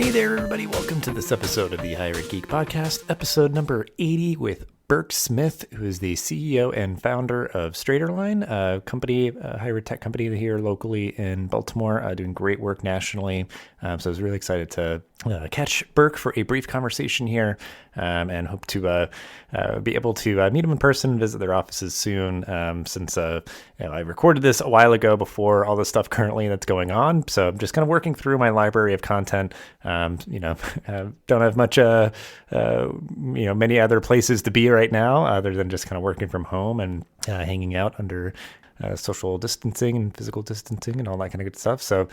Hey there, everybody. Welcome to this episode of the Higher Ed Geek Podcast, episode number 80 with Burck Smith, who is the CEO and founder of Straighterline, a company, a higher tech company here locally in Baltimore, doing great work nationally. So I was really excited to catch Burck for a brief conversation here, and hope to be able to meet him in person and visit their offices soon, since I recorded this a while ago before all the stuff currently that's going on. So I'm just kind of working through my library of content. Don't have much, many other places to be right now other than just kind of working from home and hanging out under social distancing and physical distancing and all that kind of good stuff. So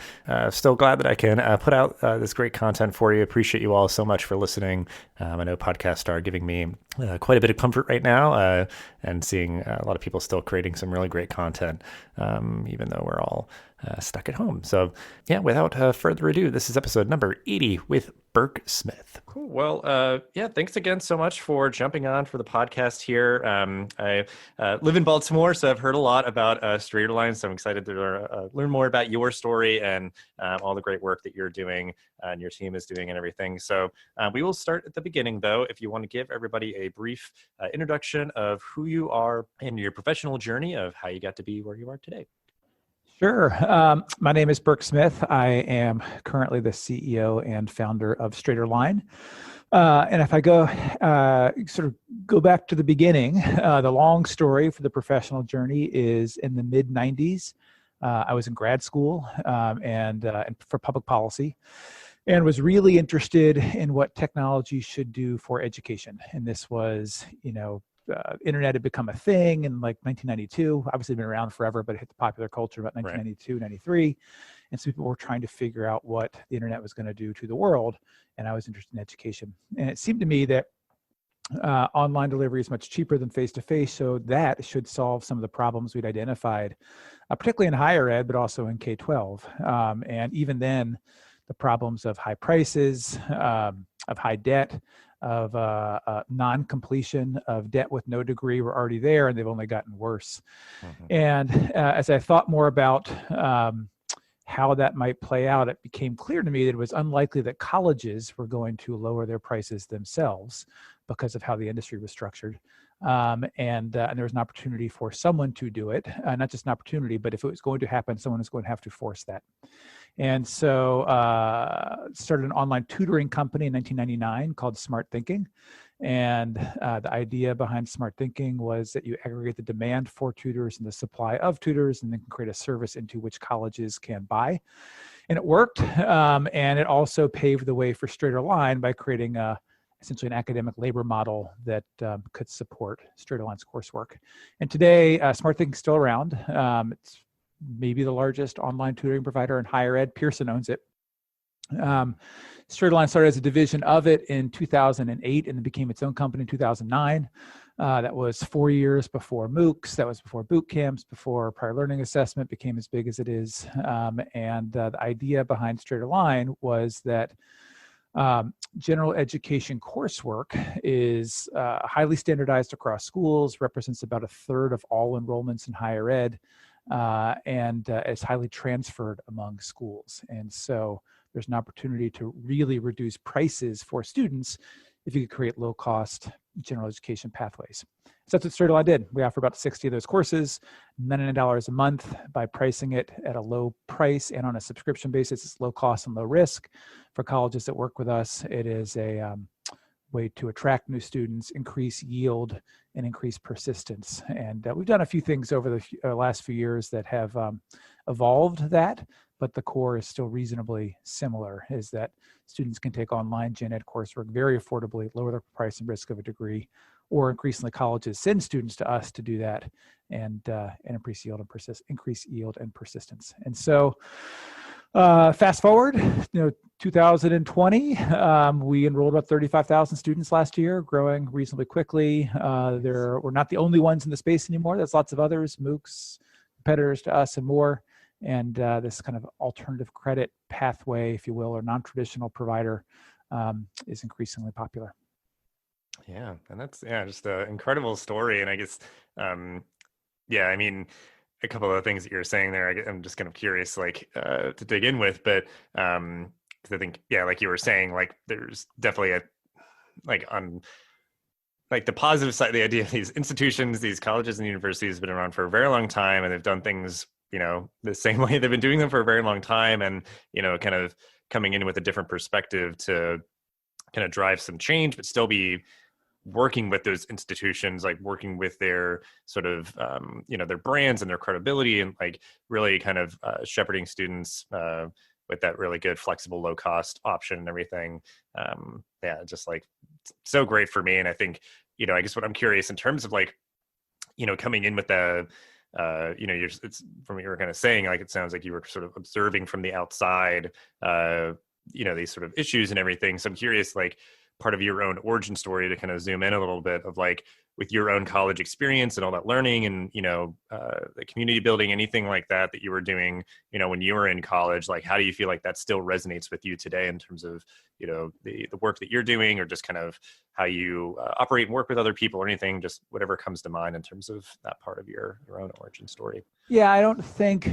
still glad that I can put out this great content for you. Appreciate you all so much for listening. I know podcasts are giving me quite a bit of comfort right now, and seeing a lot of people still creating some really great content, even though we're all stuck at home. So yeah, without further ado, this is episode number 80 with Burck Smith. Cool. Well, thanks again so much for jumping on for the podcast here. I live in Baltimore, so I've heard a lot about Straighterline, so I'm excited to learn more about your story and all the great work that you're doing and your team is doing and everything. So we will start at the beginning, though, if you want to give everybody a brief introduction of who you are and your professional journey of how you got to be where you are today. Sure. My name is Burck Smith. I am currently the CEO and founder of Straighterline. And if I go back to the beginning, the long story for the professional journey is in the mid 90s. I was in grad school and for public policy, and was really interested in what technology should do for education. And this was, internet had become a thing in like 1992. Obviously been around forever, but it hit the popular culture about 1992, 93. And so people were trying to figure out what the internet was going to do to the world. And I was interested in education. And it seemed to me that online delivery is much cheaper than face-to-face. So that should solve some of the problems we'd identified, particularly in higher ed, but also in K-12. And even then, the problems of high prices, of high debt, of non-completion of debt with no degree were already there, and they've only gotten worse. Mm-hmm. And as I thought more about how that might play out, it became clear to me that it was unlikely that colleges were going to lower their prices themselves because of how the industry was structured. And there was an opportunity for someone to do it, not just an opportunity, but if it was going to happen, someone was going to have to force that. And so started an online tutoring company in 1999 called Smart Thinking. And the idea behind Smart Thinking was that you aggregate the demand for tutors and the supply of tutors, and then can create a service into which colleges can buy. And it worked. And it also paved the way for Straighterline by creating essentially an academic labor model that could support Straighterline's coursework. And today, Smart Thinking is still around. It's maybe the largest online tutoring provider in higher ed. Pearson owns it. Straighterline started as a division of it in 2008 and then became its own company in 2009. That was 4 years before MOOCs. That was before boot camps, before prior learning assessment became as big as it is. And the idea behind Straighterline was that general education coursework is highly standardized across schools, represents about a third of all enrollments in higher ed, and is highly transferred among schools. And so there's an opportunity to really reduce prices for students if you could create low-cost general education pathways. So that's what Straighterline did. We offer about 60 of those courses, $99 a month. By pricing it at a low price and on a subscription basis, it's low cost and low risk. For colleges that work with us, it is a way to attract new students, increase yield, and increase persistence. And we've done a few things over the last few years that have evolved that, but the core is still reasonably similar, is that students can take online gen ed coursework very affordably, lower the price and risk of a degree, or increasingly colleges send students to us to do that and increase yield and persistence. And so fast forward, 2020, we enrolled about 35,000 students last year, growing reasonably quickly. We're not the only ones in the space anymore. There's lots of others, MOOCs, competitors to us and more. And this kind of alternative credit pathway, if you will, or non-traditional provider is increasingly popular. Yeah, and that's just an incredible story. And I guess, I mean, a couple of things that you're saying there, I'm just kind of curious, to dig in with. But I think, yeah, like you were saying, like there's definitely a, like on like the positive side, the idea of these institutions, these colleges and universities have been around for a very long time, and they've done things, the same way they've been doing them for a very long time. And, kind of coming in with a different perspective to kind of drive some change, but still be working with those institutions, like working with their sort of, their brands and their credibility, and like really kind of shepherding students with that really good, flexible, low cost option and everything. Yeah, just like so great for me. And I think, I guess what I'm curious in terms of like, coming in with the, it's from what you were kind of saying, like, it sounds like you were sort of observing from the outside, these sort of issues and everything. So I'm curious, like, part of your own origin story to kind of zoom in a little bit of like with your own college experience and all that learning and, the community building, anything like that you were doing, when you were in college, like, how do you feel like that still resonates with you today in terms of, the work that you're doing, or just kind of how you operate and work with other people, or anything, just whatever comes to mind in terms of that part of your own origin story? Yeah, I don't think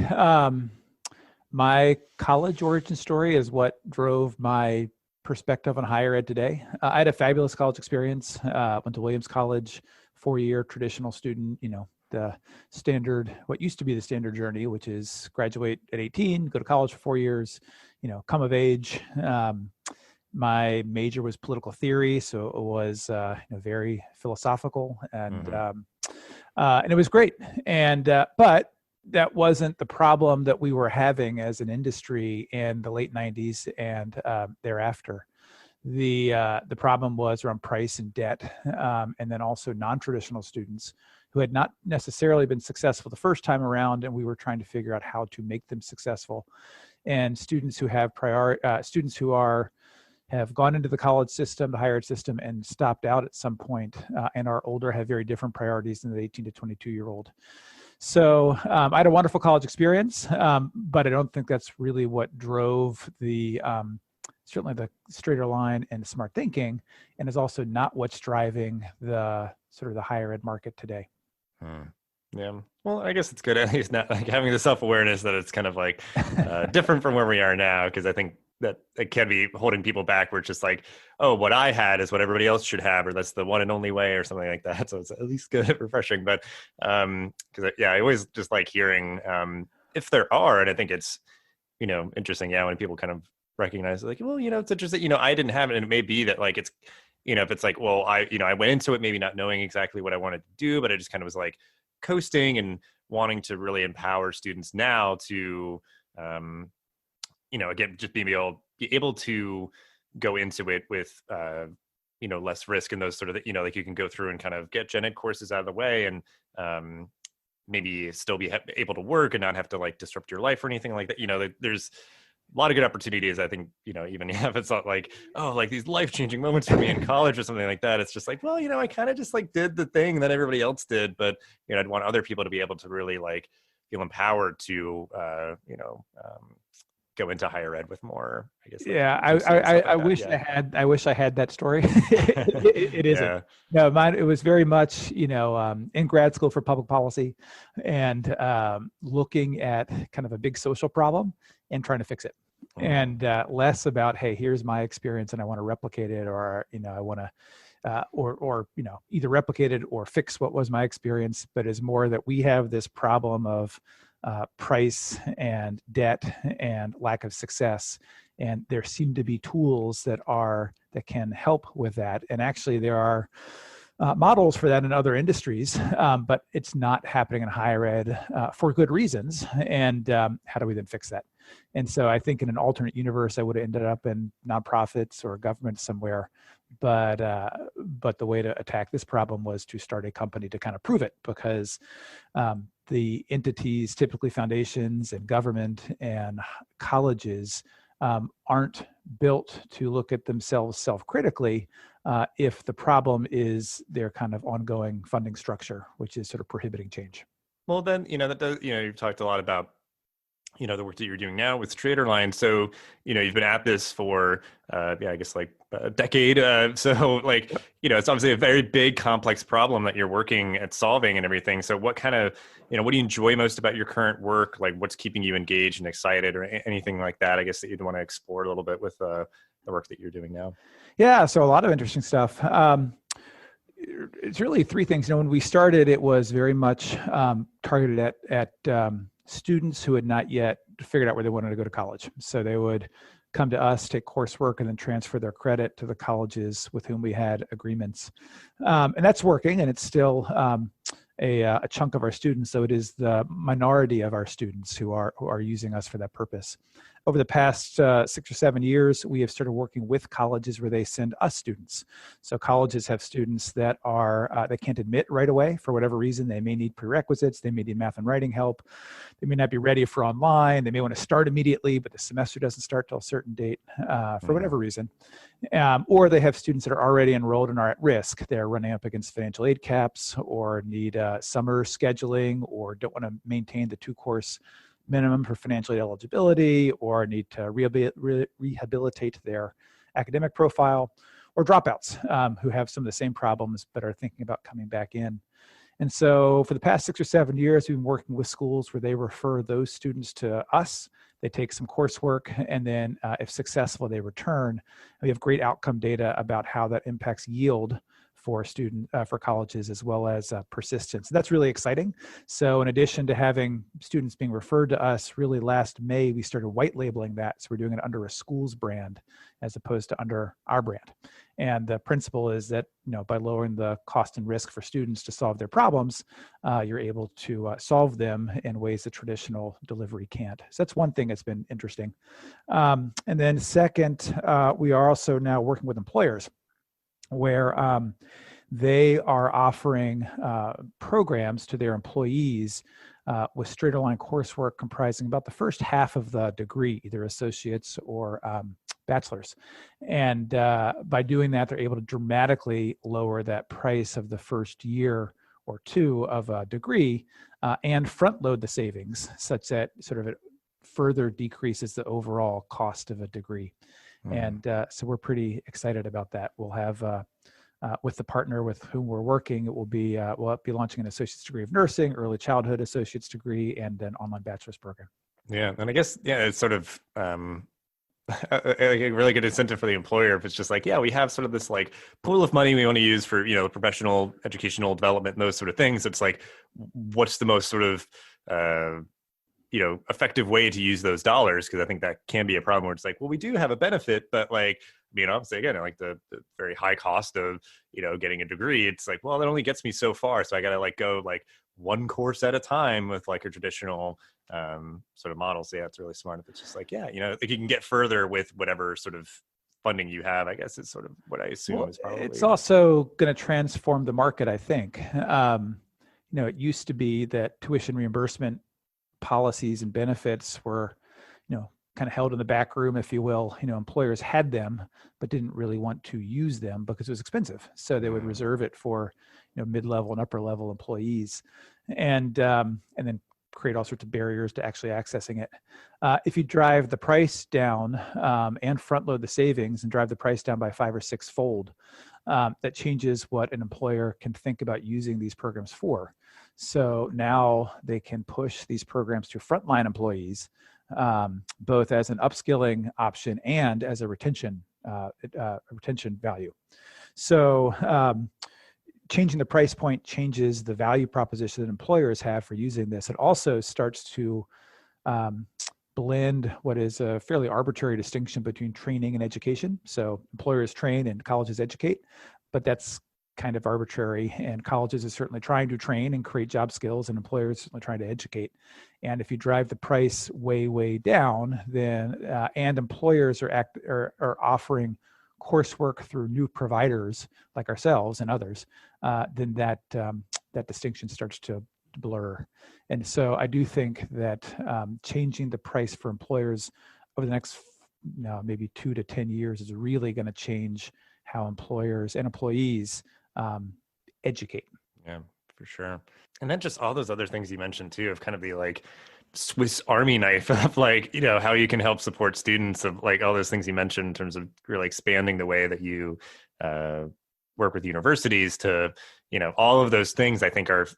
my college origin story is what drove my perspective on higher ed today. I had a fabulous college experience. Went to Williams College, 4-year traditional student, the standard, what used to be the standard journey, which is graduate at 18, go to college for 4 years, come of age. My major was political theory, so it was very philosophical, and it was great. And but that wasn't the problem that we were having as an industry in the late 90s and thereafter. The problem was around price and debt, and then also non-traditional students who had not necessarily been successful the first time around, and we were trying to figure out how to make them successful. And students who have have gone into the college system, the higher ed system, and stopped out at some point, and are older, have very different priorities than the 18 to 22-year-old. So I had a wonderful college experience, but I don't think that's really what drove certainly the straighter line and smart thinking, and is also not what's driving the sort of the higher ed market today. Yeah. Well, I guess it's good at least not like having the self-awareness that it's kind of like different from where we are now, because I think that it can be holding people back, where it's just like, oh, what I had is what everybody else should have, or that's the one and only way, or something like that. So it's at least good, refreshing. But because I always just like hearing if there are, and I think it's interesting, when people kind of recognize like, well, it's interesting, I didn't have it, and it may be that like it's if it's like, well, I went into it maybe not knowing exactly what I wanted to do, but I just kind of was like coasting and wanting to really empower students now to again, just be able to go into it with, less risk, and those sort of, like you can go through and kind of get gen ed courses out of the way, and maybe still be able to work and not have to like disrupt your life or anything like that. There's a lot of good opportunities. I think, even if it's not like, oh, like these life-changing moments for me in college or something like that, it's just like, well, I kind of just like did the thing that everybody else did, but, I'd want other people to be able to really like feel empowered to, go into higher ed with more, I guess. Like, yeah, I wish I wish I had that story. It isn't. Yeah. No, mine, it was very much, in grad school for public policy, and looking at kind of a big social problem and trying to fix it. And less about, hey, here's my experience and I want to replicate it, or, I want to, or either replicate it or fix what was my experience, but is more that we have this problem of price and debt and lack of success. And there seem to be tools that can help with that. And actually there are models for that in other industries, but it's not happening in higher ed for good reasons. And how do we then fix that? And so I think in an alternate universe, I would have ended up in nonprofits or government somewhere. But the way to attack this problem was to start a company to kind of prove it, because the entities, typically foundations and government and colleges, aren't built to look at themselves self-critically if the problem is their kind of ongoing funding structure, which is sort of prohibiting change. Well, then, that does, you've talked a lot about the work that you're doing now with Traderline. So, you've been at this for, I guess like a decade. So like, it's obviously a very big, complex problem that you're working at solving and everything. So what kind of, what do you enjoy most about your current work? Like what's keeping you engaged and excited or anything like that, I guess that you'd want to explore a little bit with the work that you're doing now? Yeah, so a lot of interesting stuff. It's really three things. When we started, it was very much targeted at students who had not yet figured out where they wanted to go to college. So they would come to us, take coursework, and then transfer their credit to the colleges with whom we had agreements. And that's working, and it's still a chunk of our students, so it is the minority of our students who are using us for that purpose. Over the past 6 or 7 years, we have started working with colleges where they send us students. So colleges have students that they can't admit right away for whatever reason. They may need prerequisites. They may need math and writing help. They may not be ready for online. They may want to start immediately, but the semester doesn't start till a certain date for whatever reason. Or they have students that are already enrolled and are at risk. They're running up against financial aid caps or need summer scheduling or don't want to maintain the 2-course minimum for financial aid eligibility or need to rehabilitate their academic profile, or dropouts who have some of the same problems but are thinking about coming back in. And so for the past 6 or 7 years, we've been working with schools where they refer those students to us. They take some coursework, and then if successful, they return. We have great outcome data about how that impacts yield for colleges as well as persistence. That's really exciting. So in addition to having students being referred to us, really last May, we started white labeling that. So we're doing it under a school's brand as opposed to under our brand. And the principle is that, by lowering the cost and risk for students to solve their problems, you're able to solve them in ways that traditional delivery can't. So that's one thing that's been interesting. And then second, we are also now working with employers where they are offering programs to their employees with straight-line coursework comprising about the first half of the degree, either associates or bachelor's. And by doing that, they're able to dramatically lower that price of the first year or two of a degree and front load the savings such that sort of it further decreases the overall cost of a degree. And so we're pretty excited about that. We'll have, with the partner with whom we're working, it will be, we'll be launching an associate's degree of nursing, early childhood associate's degree, and an online bachelor's program. Yeah. And I guess, it's sort of a really good incentive for the employer if it's just like, we have sort of this like pool of money we want to use for, professional educational development and those sort of things. It's like, what's the most sort of, effective way to use those dollars? Because I think that can be a problem where it's like, well, we do have a benefit, but like, obviously again, like the very high cost of, getting a degree, it's like, well, that only gets me so far. So I got to like go like one course at a time with like a traditional sort of model. So yeah, it's really smart if it's just like, like you can get further with whatever sort of funding you have, I guess is sort of what I assume is probably. It's also going to transform the market, I think. It used to be that tuition reimbursement policies and benefits were, kind of held in the back room, if you will. Employers had them, but didn't really want to use them because it was expensive. So they would reserve it for, mid-level and upper-level employees, and then create all sorts of barriers to actually accessing it. If you drive the price down and front load the savings and drive the price down by 5 or 6 fold, that changes what an employer can think about using these programs for. So now they can push these programs to frontline employees, both as an upskilling option and as a retention value. So changing the price point changes the value proposition that employers have for using this. It also starts to blend what is a fairly arbitrary distinction between training and education. So employers train and colleges educate, but that's kind of arbitrary, and colleges are certainly trying to train and create job skills, and employers are certainly trying to educate. And if you drive the price way down, then and employers are offering coursework through new providers like ourselves and others, then that distinction starts to blur. And so I do think that changing the price for employers over the next maybe 2 to 10 years is really going to change how employers and employees educate. Yeah, For sure. And then just all those other things you mentioned too, of kind of the like Swiss Army knife of like, how you can help support students, of like all those things you mentioned in terms of really expanding the way that you work with universities to, all of those things I think are,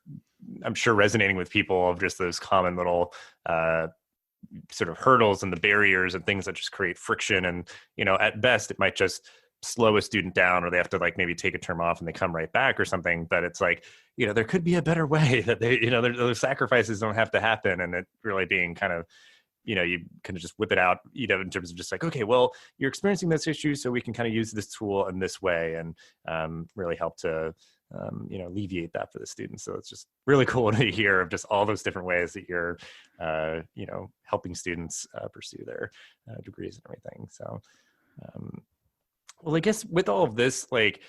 I'm sure, resonating with people, of just those common little sort of hurdles and the barriers and things that just create friction. And, at best it might just slow a student down, or they have to like maybe take a term off and they come right back or something. But it's like, there could be a better way that they, those sacrifices don't have to happen. And it really being kind of, you kind of just whip it out, in terms of just like, okay, well, you're experiencing this issue, so we can kind of use this tool in this way and really help to, alleviate that for the students. So it's just really cool to hear of just all those different ways that you're, helping students pursue their degrees and everything. So, well, I guess with all of this, like,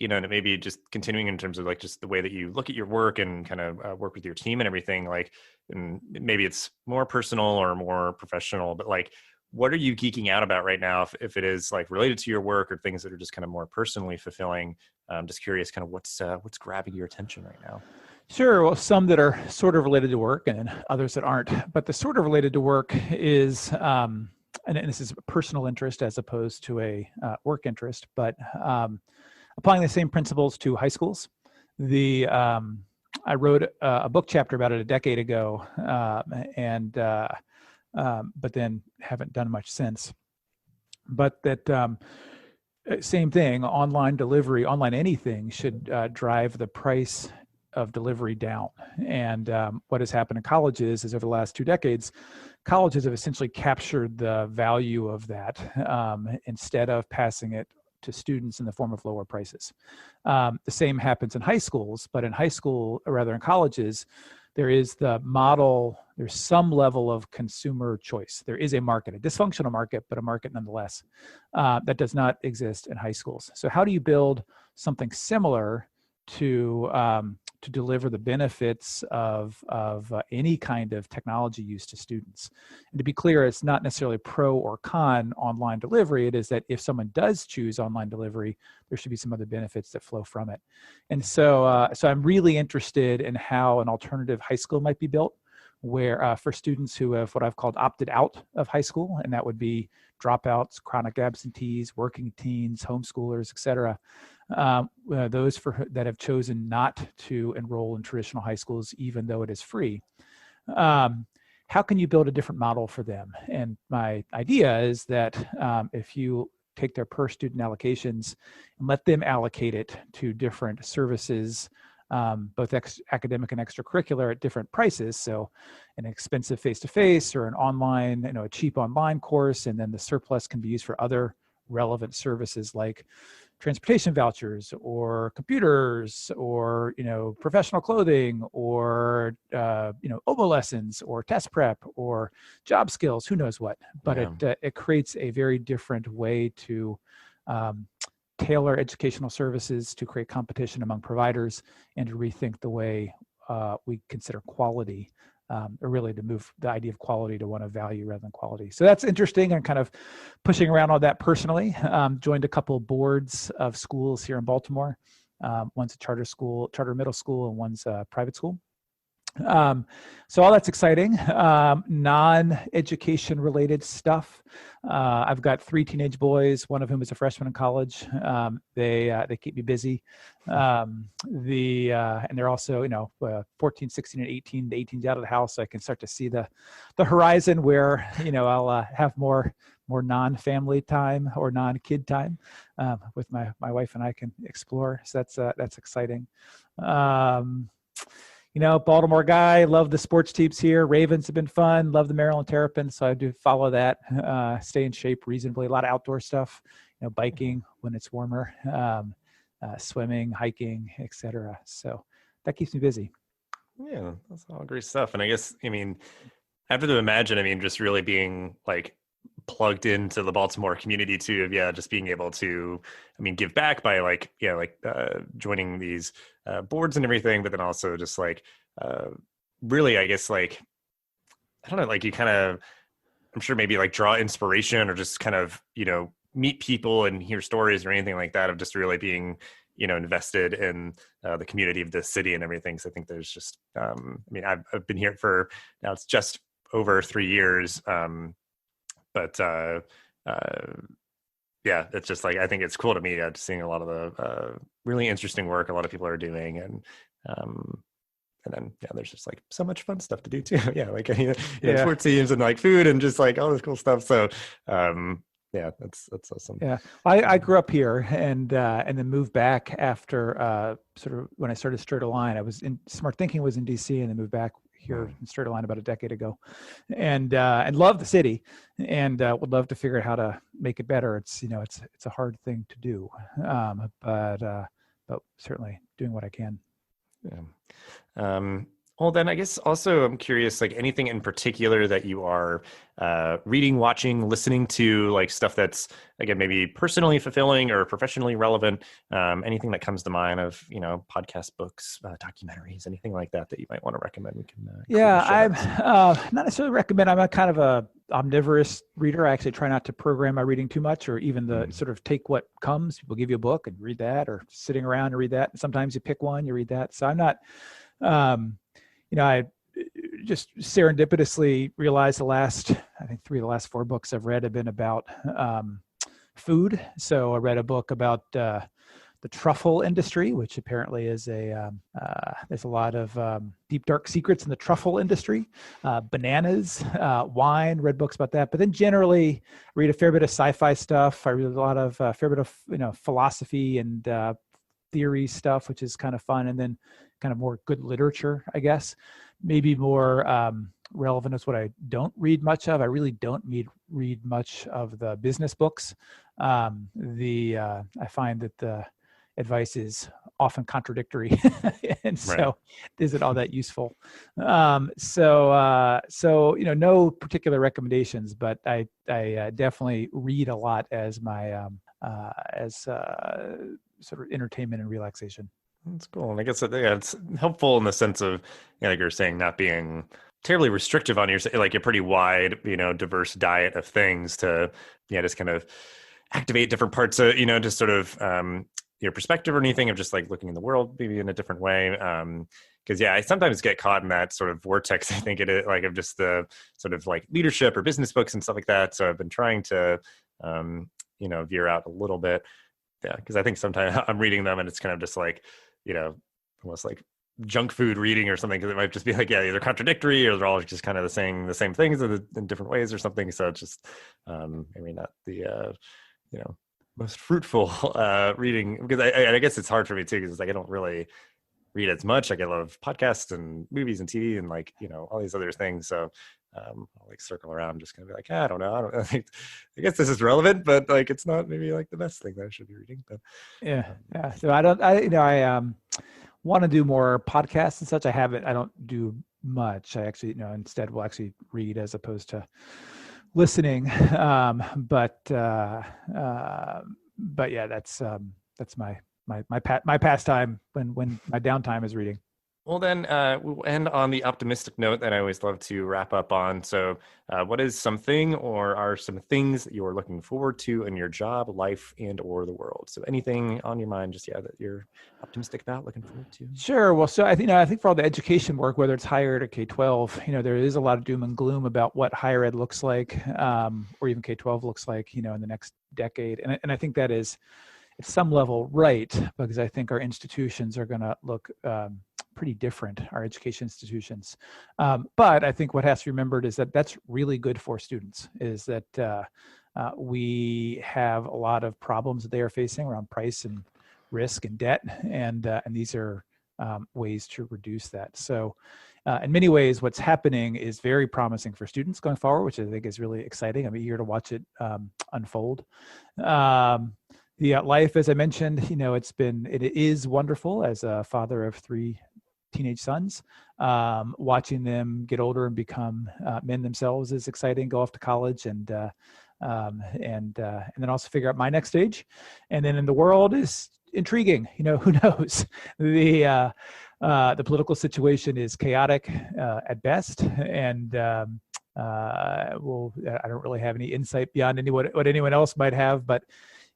and maybe just continuing in terms of like just the way that you look at your work and kind of work with your team and everything, like, and maybe it's more personal or more professional, but like, what are you geeking out about right now? If it is like related to your work or things that are just kind of more personally fulfilling, I'm just curious kind of what's grabbing your attention right now. Sure. Well, some that are sort of related to work and others that aren't, but the sort of related to work is, and this is a personal interest as opposed to a work interest, but applying the same principles to high schools. I wrote a book chapter about it a decade ago, but then haven't done much since. But that same thing, online delivery, online anything should drive the price of delivery down. And what has happened in colleges is over the last 2 decades, colleges have essentially captured the value of that instead of passing it to students in the form of lower prices. The same happens in high schools, but in colleges, there is the model, there's some level of consumer choice. There is a market, a dysfunctional market, but a market nonetheless. That does not exist in high schools. So how do you build something similar to deliver the benefits of any kind of technology use to students? And to be clear, it's not necessarily pro or con online delivery. It is that if someone does choose online delivery, there should be some other benefits that flow from it. And so I'm really interested in how an alternative high school might be built, where for students who have what I've called opted out of high school, and that would be dropouts, chronic absentees, working teens, homeschoolers, et cetera. Those that have chosen not to enroll in traditional high schools, even though it is free. How can you build a different model for them? And my idea is that if you take their per student allocations and let them allocate it to different services, both academic and extracurricular, at different prices. So an expensive face-to-face or an online, a cheap online course, and then the surplus can be used for other relevant services like transportation vouchers or computers or, professional clothing or, OBO lessons or test prep or job skills, who knows what. But it creates a very different way to tailor educational services, to create competition among providers, and to rethink the way we consider quality, or really to move the idea of quality to one of value rather than quality. So that's interesting. I'm kind of pushing around on that personally. Joined a couple boards of schools here in Baltimore. One's a charter middle school, and one's a private school. So all that's exciting. Non-education related stuff. I've got 3 teenage boys, one of whom is a freshman in college. They keep me busy. And they're also, 14, 16, and 18. The 18's out of the house, so I can start to see the horizon where, I'll have more non-family time or non-kid time with my wife, and I can explore. So that's exciting. Baltimore guy, love the sports teams here. Ravens have been fun. Love the Maryland Terrapins, so I do follow that. Stay in shape reasonably. A lot of outdoor stuff, biking when it's warmer, swimming, hiking, etc. So that keeps me busy. Yeah, that's all great stuff. And I guess, I have to imagine, just really being like plugged into the Baltimore community too, of just being able to give back by joining these boards and everything, but then also just really, I guess, I don't know, you kind of, I'm sure maybe draw inspiration or just kind of meet people and hear stories or anything like that, of just really being invested in the community of the city and everything. So I think there's just, I've been here for now, it's just over 3 years. But yeah, it's just like, I think it's cool to me just seeing a lot of the really interesting work a lot of people are doing. And then, there's just like so much fun stuff to do too. Sports teams and like food and just like all this cool stuff. So that's awesome. Yeah, I grew up here and then moved back after sort of when I started Straight Align. I was in Smart Thinking was in DC and then moved back here in Straight Align about a decade ago, and love the city and would love to figure out how to make it better. It's it's a hard thing to do, but certainly doing what I can. Yeah. Well, then I guess also I'm curious, like anything in particular that you are reading, watching, listening to, like stuff that's, again, maybe personally fulfilling or professionally relevant, anything that comes to mind of, podcasts, books, documentaries, anything like that you might want to recommend. We can. I'm not necessarily recommend. I'm a kind of a omnivorous reader. I actually try not to program my reading too much, or even the sort of take what comes. People give you a book and read that, or sitting around and read that. Sometimes you pick one, you read that. So I'm not, I just serendipitously realized I think 3 of the last 4 books I've read have been about food. So I read a book about the truffle industry, which apparently is there's a lot of deep, dark secrets in the truffle industry. Bananas, wine, read books about that. But then generally read a fair bit of sci-fi stuff. I read a lot of fair bit of philosophy and theory stuff, which is kind of fun. And then kind of more good literature, I guess. Maybe more relevant is what I don't read much of. I really don't read much of the business books. I find that the advice is often contradictory, and so isn't all that useful. So no particular recommendations, but I definitely read a lot as my sort of entertainment and relaxation. That's cool. And I guess it's helpful in the sense of, like you're saying, not being terribly restrictive on your, like a pretty wide, diverse diet of things to, just kind of activate different parts of, just sort of your perspective or anything of just like looking in the world maybe in a different way. Because I sometimes get caught in that sort of vortex. I think it is like of just the sort of like leadership or business books and stuff like that. So I've been trying to, veer out a little bit. Yeah, because I think sometimes I'm reading them and it's kind of just like, almost like junk food reading or something, because it might just be like, either contradictory or they're all just kind of saying the same things in different ways or something. So it's just maybe not the most fruitful reading, because I guess it's hard for me too, because it's like I don't really read as much. Like I love podcasts and movies and TV and like all these other things. So I'll like circle around and just kind of be like, I don't know. I guess this is relevant, but like it's not maybe like the best thing that I should be reading. But So I want to do more podcasts and such. I don't do much. I actually instead will actually read as opposed to listening. But yeah, that's my pastime when my downtime is reading. Well, then we'll end on the optimistic note that I always love to wrap up on. So what is something or are some things that you're looking forward to in your job, life, and or the world? So anything on your mind, just that you're optimistic about, looking forward to? Sure. Well, so I think for all the education work, whether it's higher ed or K-12, there is a lot of doom and gloom about what higher ed looks like, or even K-12 looks like, in the next decade. And I think that is at some level right, because I think our institutions are going to look pretty different, our education institutions. But I think what has to be remembered is that that's really good for students, is that we have a lot of problems that they are facing around price and risk and debt, and these are ways to reduce that. So in many ways, what's happening is very promising for students going forward, which I think is really exciting. I'm eager to watch it unfold. The life, as I mentioned, it is wonderful as a father of 3 teenage sons. Watching them get older and become men themselves is exciting. Go off to college and then also figure out my next stage. And then in the world is intriguing. Who knows? The political situation is chaotic at best, and I don't really have any insight beyond what anyone else might have, but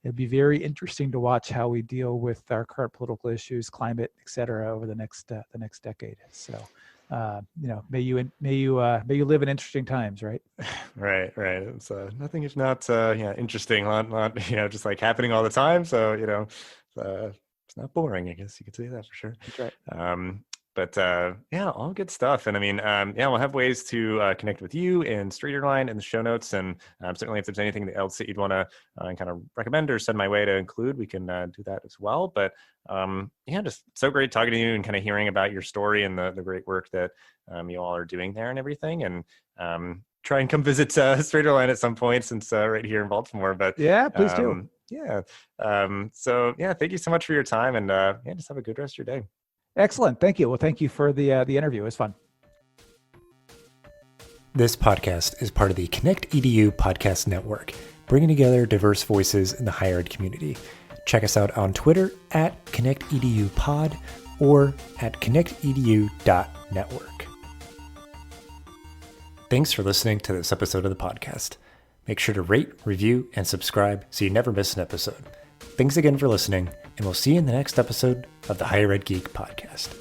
it'll be very interesting to watch how we deal with our current political issues, climate, et cetera, over the next decade. So, may you live in interesting times, right? Right. It's nothing if not interesting, not just like happening all the time. So it's not boring. I guess you could say that for sure. That's right. But all good stuff. And I mean, we'll have ways to connect with you and Straighterline in the show notes. And certainly if there's anything else that you'd want to kind of recommend or send my way to include, we can do that as well. But just so great talking to you and kind of hearing about your story and the great work that you all are doing there and everything. And try and come visit Straighterline at some point since right here in Baltimore. But yeah, please do. Thank you so much for your time, and just have a good rest of your day. Excellent. Thank you. Well, thank you for the interview. It was fun. This podcast is part of the Connect EDU podcast network, bringing together diverse voices in the higher ed community. Check us out on Twitter at ConnectEDUPod or at connectedu.network. Thanks for listening to this episode of the podcast. Make sure to rate, review, and subscribe so you never miss an episode. Thanks again for listening, and we'll see you in the next episode of the Higher Ed Geek Podcast.